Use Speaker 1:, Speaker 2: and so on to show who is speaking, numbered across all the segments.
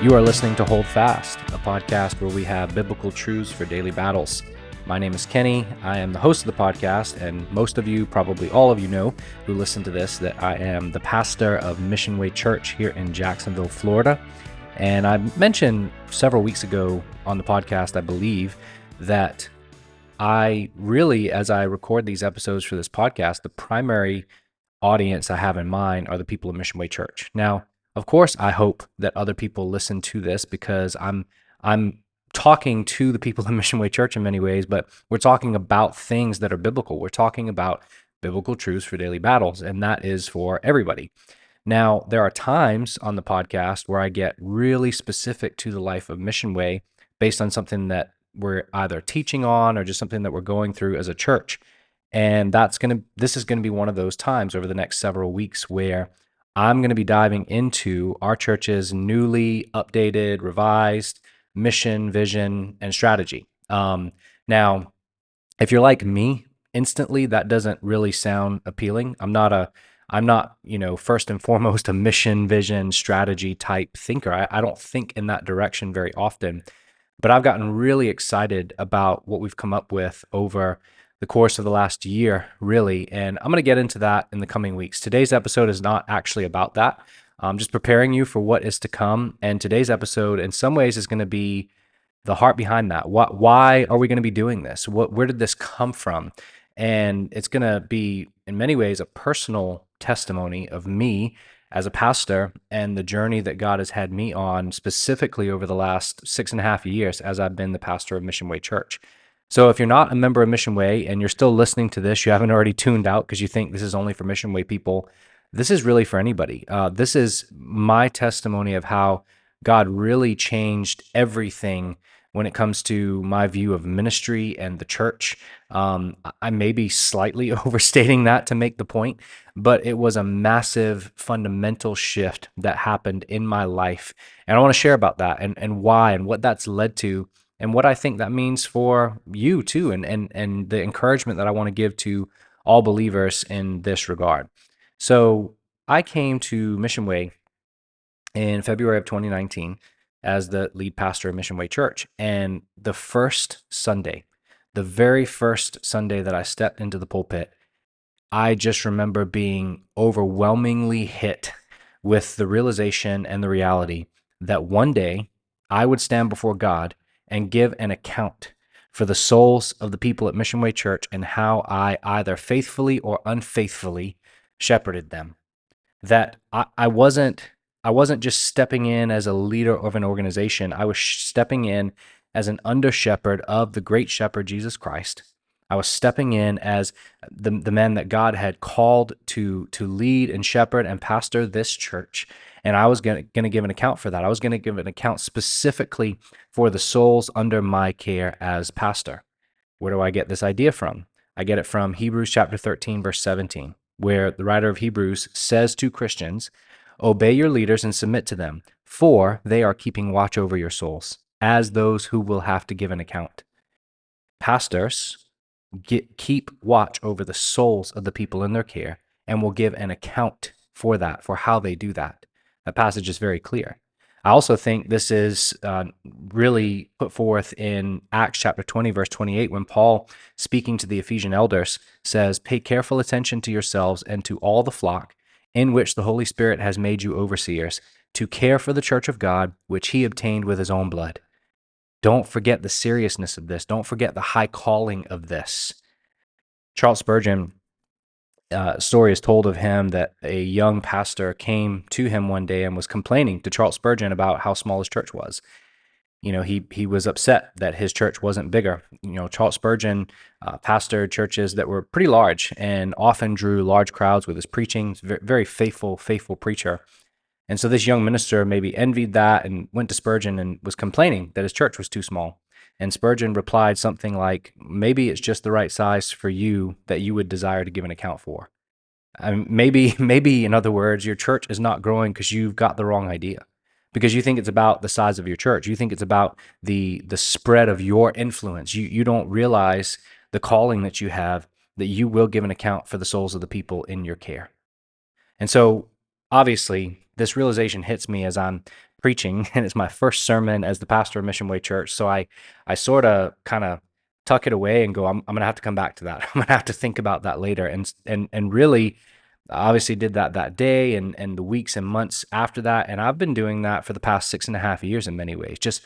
Speaker 1: You are listening to Hold Fast, a podcast where we have biblical truths for daily battles. My name is Kenny. I am the host of the podcast, and most of you, probably all of you know, who listen to this, that I am the pastor of MissionWay Church here in Jacksonville, Florida. And I mentioned several weeks ago on the podcast, I believe, that I really, as I record these episodes for this podcast, the primary audience I have in mind are the people of MissionWay Church. Now, of course, I hope that other people listen to this because I'm talking to the people of MissionWay Church in many ways, but we're talking about things that are biblical. We're talking about biblical truths for daily battles, and that is for everybody. Now, there are times on the podcast where I get really specific to the life of MissionWay based on something that we're either teaching on or just something that we're going through as a church. And this is gonna be one of those times over the next several weeks where I'm gonna be diving into our church's newly updated, revised mission, vision, and strategy. Now, if you're like me, instantly that doesn't really sound appealing. I'm not, first and foremost a mission, vision, strategy type thinker. I don't think in that direction very often, but I've gotten really excited about what we've come up with over the course of the last year, really. And I'm going to get into that in the coming weeks. Today's episode is not actually about that. I'm just preparing you for what is to come. And today's episode, in some ways, is going to be the heart behind that. Why are we going to be doing this? Where did this come from? And it's going to be, in many ways, a personal testimony of me as a pastor and the journey that God has had me on specifically over the last 6.5 years as I've been the pastor of MissionWay Church. So if you're not a member of MissionWay and you're still listening to this, you haven't already tuned out because you think this is only for MissionWay people, this is really for anybody. This is my testimony of how God really changed everything when it comes to my view of ministry and the church. I may be slightly overstating that to make the point, but it was a massive fundamental shift that happened in my life. And I want to share about that and why and what that's led to and what I think that means for you too, and the encouragement that I want to give to all believers in this regard. So I came to MissionWay in February of 2019 as the lead pastor of MissionWay Church. And the very first Sunday that I stepped into the pulpit, I just remember being overwhelmingly hit with the realization and the reality that one day I would stand before God and give an account for the souls of the people at MissionWay Church and how I either faithfully or unfaithfully shepherded them. That I wasn't just stepping in as a leader of an organization. I was stepping in as an under shepherd of the great shepherd, Jesus Christ. I was stepping in as the man that God had called to lead and shepherd and pastor this church. And I was going to give an account for that. I was going to give an account specifically for the souls under my care as pastor. Where do I get this idea from? I get it from Hebrews chapter 13, verse 17, where the writer of Hebrews says to Christians, "Obey your leaders and submit to them, for they are keeping watch over your souls, as those who will have to give an account." Pastors keep watch over the souls of the people in their care and will give an account for that, for how they do that. That passage is very clear. I also think this is really put forth in Acts chapter 20, verse 28, when Paul, speaking to the Ephesian elders, says, "Pay careful attention to yourselves and to all the flock in which the Holy Spirit has made you overseers, to care for the church of God, which he obtained with his own blood." Don't forget the seriousness of this. Don't forget the high calling of this. Charles Spurgeon, story is told of him that a young pastor came to him one day and was complaining to Charles Spurgeon about how small his church was. He was upset that his church wasn't bigger. Charles Spurgeon pastored churches that were pretty large and often drew large crowds with his preaching. Very faithful preacher. And so this young minister maybe envied that and went to Spurgeon and was complaining that his church was too small. And Spurgeon replied something like, "Maybe it's just the right size for you that you would desire to give an account for." Maybe in other words, your church is not growing because you've got the wrong idea. Because you think it's about the size of your church. You think it's about the spread of your influence. You don't realize the calling that you have, that you will give an account for the souls of the people in your care. And so, obviously, this realization hits me as I'm preaching, and it's my first sermon as the pastor of MissionWay Church. So I sort of kind of tuck it away and go, I'm gonna have to come back to that. I'm gonna have to think about that later, and really, I obviously did that day and the weeks and months after that, and I've been doing that for the past 6.5 years in many ways, just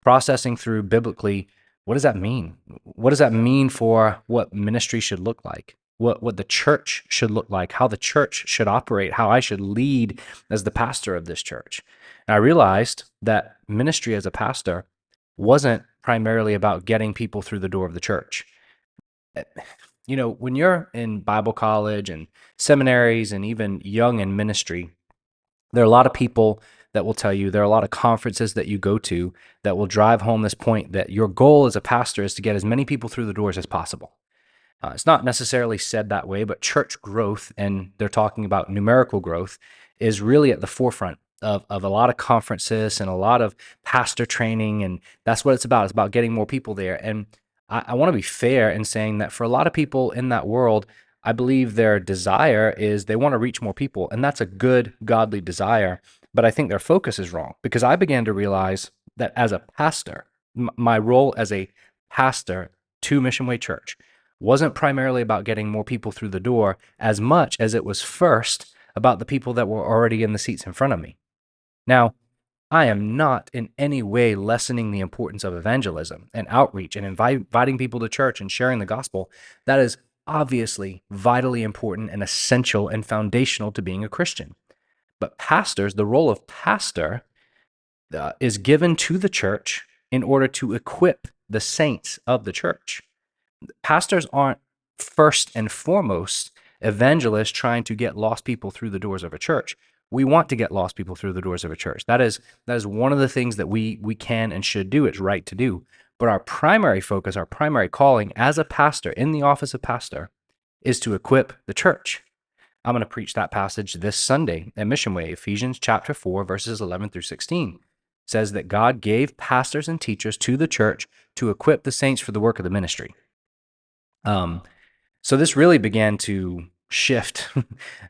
Speaker 1: processing through biblically, what does that mean? What does that mean for what ministry should look like? What the church should look like, how the church should operate, how I should lead as the pastor of this church. And I realized that ministry as a pastor wasn't primarily about getting people through the door of the church. When you're in Bible college and seminaries and even young in ministry, there are a lot of people that will tell you, there are a lot of conferences that you go to that will drive home this point that your goal as a pastor is to get as many people through the doors as possible. It's not necessarily said that way, but church growth, and they're talking about numerical growth, is really at the forefront of a lot of conferences and a lot of pastor training. And that's what it's about. It's about getting more people there. And I want to be fair in saying that for a lot of people in that world, I believe their desire is they want to reach more people. And that's a good, godly desire. But I think their focus is wrong, because I began to realize that as a pastor, my role as a pastor to MissionWay Church wasn't primarily about getting more people through the door as much as it was first about the people that were already in the seats in front of me. Now, I am not in any way lessening the importance of evangelism and outreach and inviting people to church and sharing the gospel. That is obviously vitally important and essential and foundational to being a Christian. But pastors, the role of pastor is given to the church in order to equip the saints of the church. Pastors aren't first and foremost evangelists trying to get lost people through the doors of a church. We want to get lost people through the doors of a church. That is one of the things that we can and should do. It's right to do. But our primary focus, our primary calling as a pastor in the office of pastor is to equip the church. I'm going to preach that passage this Sunday at MissionWay. Ephesians chapter 4, verses 11 through 16 says that God gave pastors and teachers to the church to equip the saints for the work of the ministry. So this really began to shift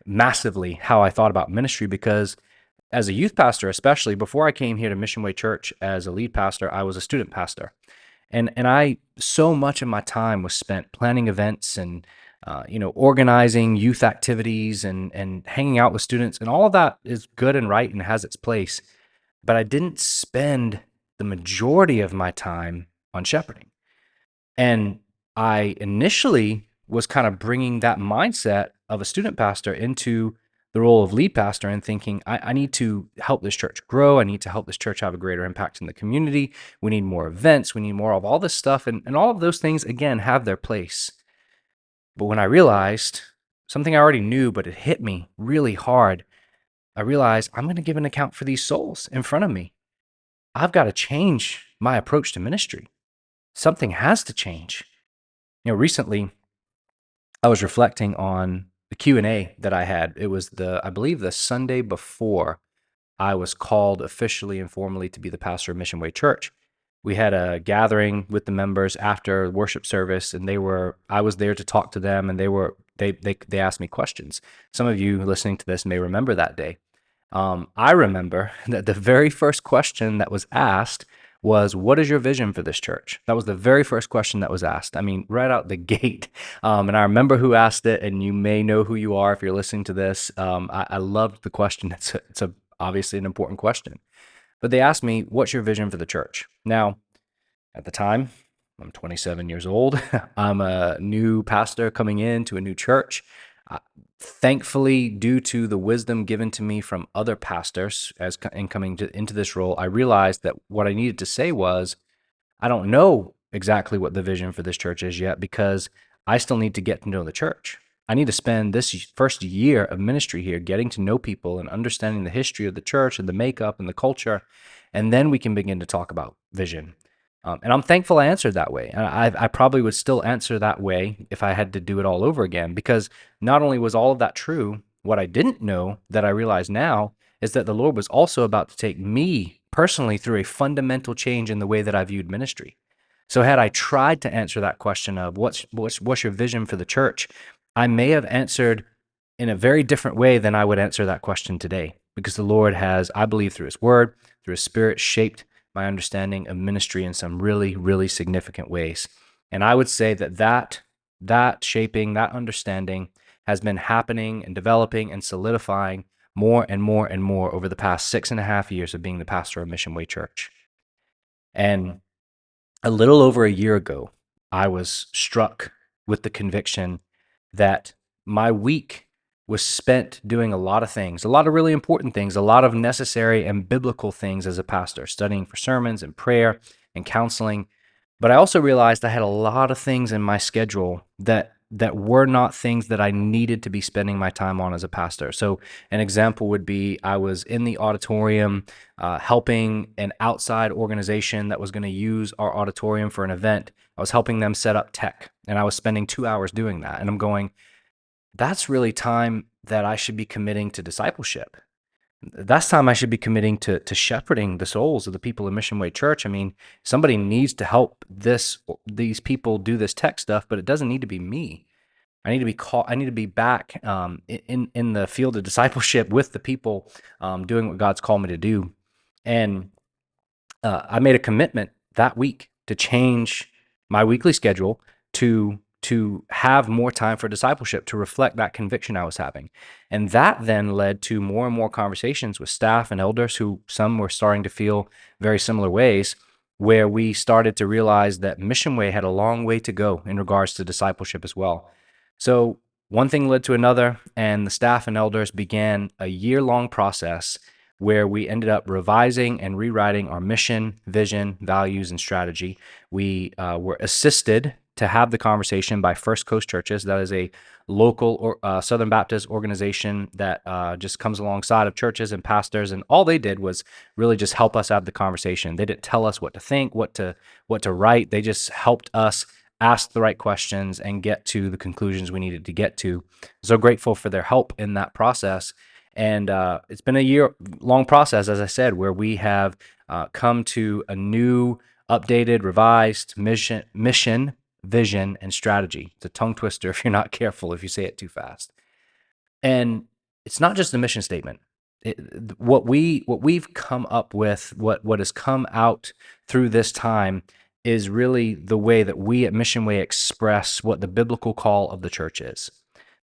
Speaker 1: massively how I thought about ministry, because as a youth pastor, especially before I came here to MissionWay Church as a lead pastor, I was a student pastor. And so much of my time was spent planning events and organizing youth activities and hanging out with students, and all of that is good and right and has its place. But I didn't spend the majority of my time on shepherding. And I initially was kind of bringing that mindset of a student pastor into the role of lead pastor and thinking, I need to help this church grow. I need to help this church have a greater impact in the community. We need more events. We need more of all this stuff. And all of those things, again, have their place. But when I realized something I already knew, but it hit me really hard, I realized I'm going to give an account for these souls in front of me. I've got to change my approach to ministry. Something has to change. Recently, I was reflecting on the Q&A that I had. It was I believe the Sunday before I was called officially and formally to be the pastor of MissionWay Church. We had a gathering with the members after worship service, and I was there to talk to them, and they asked me questions. Some of you listening to this may remember that day. I remember that the very first question that was asked was, what is your vision for this church? That was the very first question that was asked. I mean, right out the gate. And I remember who asked it, and you may know who you are if you're listening to this. I loved the question. It's obviously an important question. But they asked me, what's your vision for the church? Now, at the time, I'm 27 years old. I'm a new pastor coming into a new church. Thankfully, due to the wisdom given to me from other pastors in coming into this role, I realized that what I needed to say was, I don't know exactly what the vision for this church is yet, because I still need to get to know the church. I need to spend this first year of ministry here getting to know people and understanding the history of the church and the makeup and the culture, and then we can begin to talk about vision. And I'm thankful I answered that way. And I probably would still answer that way if I had to do it all over again, because not only was all of that true, what I didn't know that I realize now is that the Lord was also about to take me personally through a fundamental change in the way that I viewed ministry. So had I tried to answer that question of what's your vision for the church, I may have answered in a very different way than I would answer that question today. because the Lord has, I believe, through His Word, through His Spirit, shaped my understanding of ministry in some really, really significant ways. And I would say that shaping, that understanding has been happening and developing and solidifying more and more and more over the past 6.5 years of being the pastor of MissionWay Church. And a little over a year ago, I was struck with the conviction that my week was spent doing a lot of things, a lot of really important things, a lot of necessary and biblical things as a pastor, studying for sermons and prayer and counseling. But I also realized I had a lot of things in my schedule that were not things that I needed to be spending my time on as a pastor. So an example would be I was in the auditorium helping an outside organization that was going to use our auditorium for an event. I was helping them set up tech, and I was spending 2 hours doing that. And I'm going, that's really time that I should be committing to discipleship. That's time I should be committing to shepherding the souls of the people in MissionWay Church. I mean, somebody needs to help these people do this tech stuff, but it doesn't need to be me. I need to be called. I need to be back in the field of discipleship with the people, doing what God's called me to do. And I made a commitment that week to change my weekly schedule to have more time for discipleship, to reflect that conviction I was having. And that then led to more and more conversations with staff and elders, who some were starting to feel very similar ways, where we started to realize that Mission Way had a long way to go in regards to discipleship as well. So one thing led to another, and the staff and elders began a year-long process where we ended up revising and rewriting our mission, vision, values, and strategy. We were assisted to have the conversation by First Coast Churches. That is a local Southern Baptist organization that just comes alongside of churches and pastors. And all they did was really just help us have the conversation. They didn't tell us what to think, what to write. They just helped us ask the right questions and get to the conclusions we needed to get to. So grateful for their help in that process. And it's been a year-long process, as I said, where we have come to a new, updated, revised mission, vision, and strategy. It's a tongue twister if you're not careful, if you say it too fast. And it's not just a mission statement. What we've come up with, what has come out through this time, is really the way that we at Mission Way express what the biblical call of the church is.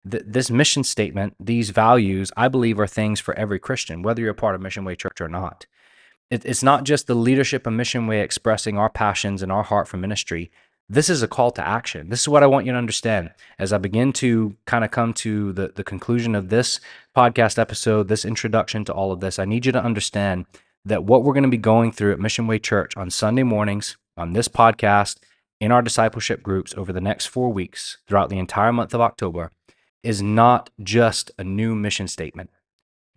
Speaker 1: This mission statement, these values, I believe, are things for every Christian, whether you're a part of Mission Way Church or not. It's not just the leadership of Mission Way expressing our passions and our heart for ministry. This is a call to action. This is what I want you to understand as I begin to kind of come to the conclusion of this podcast episode, this introduction to all of this. I need you to understand that what we're going to be going through at Mission Way Church on Sunday mornings, on this podcast, in our discipleship groups over the next 4 weeks throughout the entire month of October, is not just a new mission statement.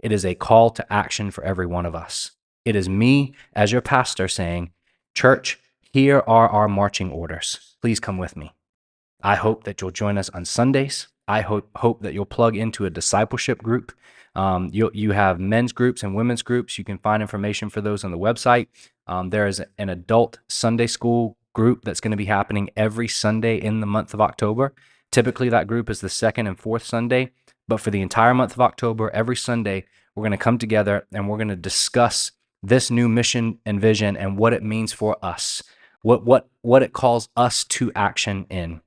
Speaker 1: It is a call to action for every one of us. It is me as your pastor saying, church, here are our marching orders. Please come with me. I hope that you'll join us on Sundays. I hope that you'll plug into a discipleship group. You have men's groups and women's groups. You can find information for those on the website. There is an adult Sunday school group that's going to be happening every Sunday in the month of October. Typically, that group is the second and fourth Sunday, but for the entire month of October, every Sunday, we're going to come together and we're going to discuss this new mission and vision and what it means for us, what it calls us to action in.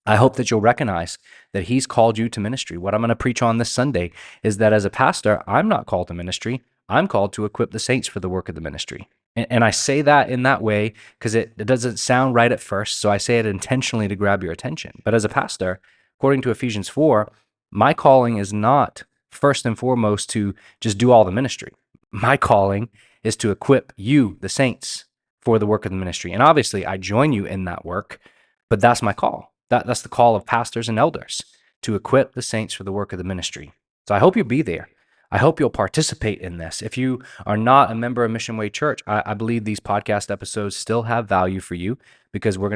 Speaker 1: I hope that you'll recognize that He's called you to ministry. What I'm going to preach on this Sunday is that as a pastor, I'm not called to ministry. I'm called to equip the saints for the work of the ministry. And I say that in that way because it doesn't sound right at first, so I say it intentionally to grab your attention. But as a pastor, according to Ephesians 4, my calling is not first and foremost to just do all the ministry. My calling is to equip you, the saints, for the work of the ministry. And obviously, I join you in that work, but that's my call. That's the call of pastors and elders, to equip the saints for the work of the ministry. So I hope you'll be there. I hope you'll participate in this. If you are not a member of Mission Way Church, I believe these podcast episodes still have value for you, because we're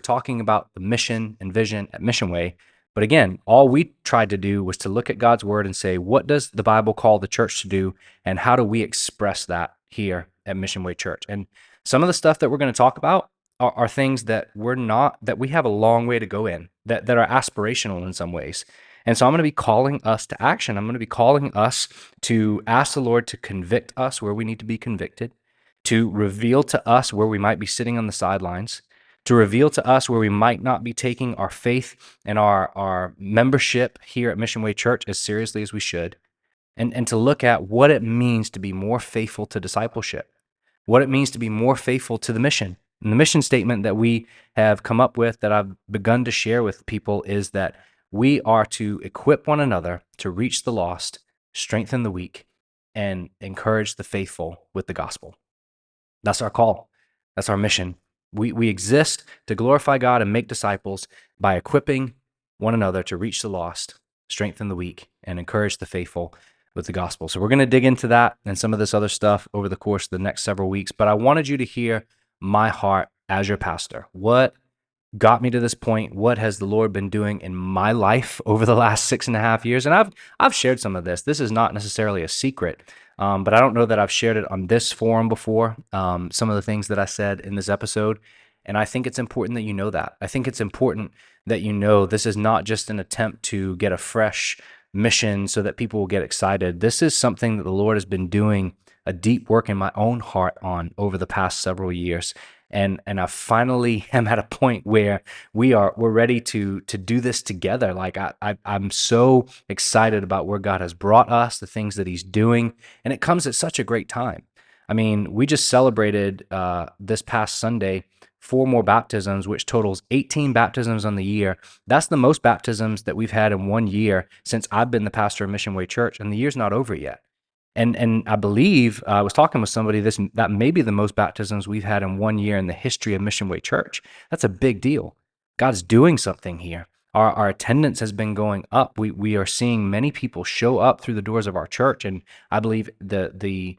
Speaker 1: talking about the mission and vision at Mission Way. But again, all we tried to do was to look at God's word and say, what does the Bible call the church to do, and how do we express that here at Mission Way Church? And some of the stuff that we're going to talk about are things that we have a long way to go in, that are aspirational in some ways. And so I'm going to be calling us to action. I'm going to be calling us to ask the Lord to convict us where we need to be convicted, to reveal to us where we might be sitting on the sidelines, to reveal to us where we might not be taking our faith and our membership here at MissionWay Church as seriously as we should, and to look at what it means to be more faithful to discipleship, what it means to be more faithful to the mission. And the mission statement that we have come up with, that I've begun to share with people, is that we are to equip one another to reach the lost, strengthen the weak, and encourage the faithful with the gospel. That's our call. That's our mission. We exist to glorify God and make disciples by equipping one another to reach the lost, strengthen the weak, and encourage the faithful with the gospel. So we're going to dig into that and some of this other stuff over the course of the next several weeks. But I wanted you to hear my heart as your pastor. What got me to this point? What has the Lord been doing in my life over the last 6.5 years? And I've shared some of this. This is not necessarily a secret, but I don't know that I've shared it on this forum before, some of the things that I said in this episode. And I think it's important that you know that. I think it's important that you know this is not just an attempt to get a fresh mission so that people will get excited. This is something that the Lord has been doing a deep work in my own heart on over the past several years. And I finally am at a point where we're ready to do this together. Like I'm so excited about where God has brought us, the things that He's doing, and it comes at such a great time. I mean, we just celebrated this past Sunday 4 more baptisms, which totals 18 baptisms on the year. That's the most baptisms that we've had in 1 year since I've been the pastor of MissionWay Church, and the year's not over yet. And I believe I was talking with somebody that may be the most baptisms we've had in 1 year in the history of MissionWay Church. That's a big deal. God's doing something here. Our attendance has been going up. We are seeing many people show up through the doors of our church, and I believe the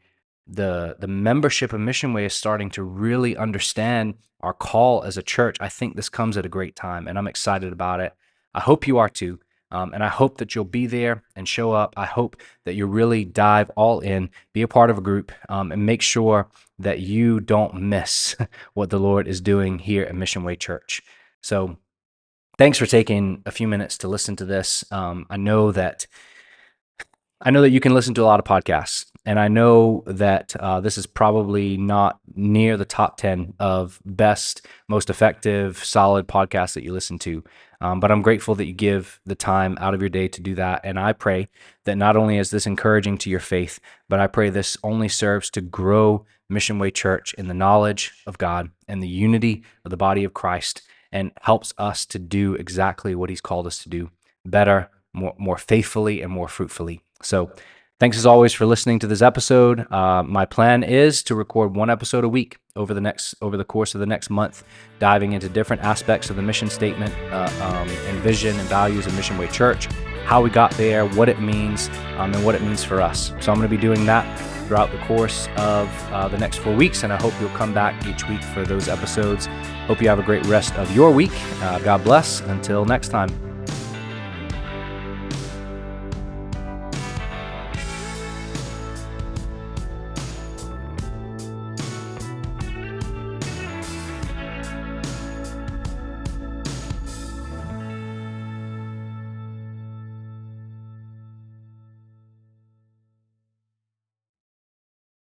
Speaker 1: membership of MissionWay is starting to really understand our call as a church. I think this comes at a great time, and I'm excited about it. I hope you are too. And I hope that you'll be there and show up. I hope that you really dive all in, be a part of a group, and make sure that you don't miss what the Lord is doing here at MissionWay Church. So thanks for taking a few minutes to listen to this. I know that you can listen to a lot of podcasts, and I know that this is probably not near the top 10 of best, most effective, solid podcasts that you listen to. But I'm grateful that you give the time out of your day to do that. And I pray that not only is this encouraging to your faith, but I pray this only serves to grow MissionWay Church in the knowledge of God and the unity of the body of Christ, and helps us to do exactly what He's called us to do better, more faithfully, and more fruitfully. So thanks as always for listening to this episode. My plan is to record 1 episode a week over the course of the next month, diving into different aspects of the mission statement and vision and values of MissionWay Church, how we got there, what it means, and what it means for us. So I'm going to be doing that throughout the course of the next 4 weeks, and I hope you'll come back each week for those episodes. Hope you have a great rest of your week. God bless. Until next time.